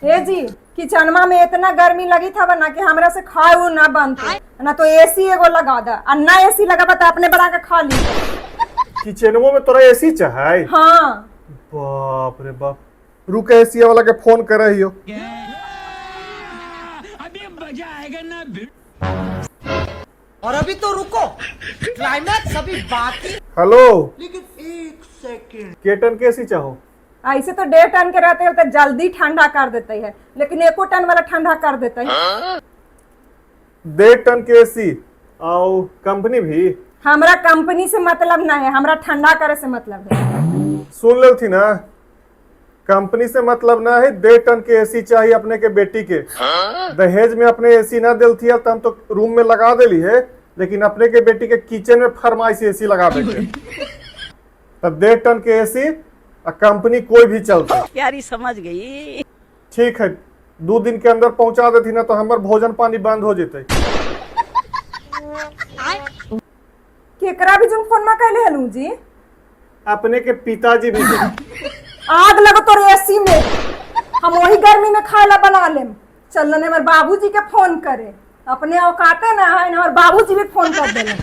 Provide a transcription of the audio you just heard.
ए जी किचनमा में इतना गर्मी लगी था ना कि हमरा से खाए वो ना बनते ना, तो एसी एगो लगा दा और ना एसी लगा तो अपने बना के खा ली। किचनमो में तोरा एसी चाहे? हाँ बाप रे बाप, रुक एसी वाला के फोन कर रही हो। अभी मजा आएगा ना। और अभी तो रुको, क्लाइमैक्स अभी बाकी। हेलो, लेकिन एक सेकंड। केटन के एसी चाहो? ऐसे तो 1.5 टन के रहते हैं तो जल्दी ठंडा कर देते हैं, लेकिन 1 टन वाला ठंडा कर देते हैं। 1.5 टन के एसी और कंपनी भी? हमरा कंपनी से मतलब ना है, हमरा ठंडा करे से मतलब है। सुन ले थी ना, कंपनी से मतलब ना है। 1.5 टन के एसी चाहिए अपने के बेटी के। दहेज में अपने एसी ना दिल थी तो हम तो रूम में लगा देली है, लेकिन अपने के बेटी के किचन में फरमाइश एसी लगा देंगे। तब 1.5 टन के एसी कंपनी कोई भी चलता। प्यारी समझ गई। ठीक है, 2 दिन के अंदर पहुंचा देती ना तो हमार भोजन पानी बंद हो जेते। केकरा भी जो फोन में कहले हलू जी? अपने के पिताजी भी। आग लगो तोर एसी में, हम वही गर्मी में खाला बना लेम। चल ने हमारे बाबूजी के फोन करे, अपने औकाते ना है, हमारे बाबूजी भी फोन कर देले।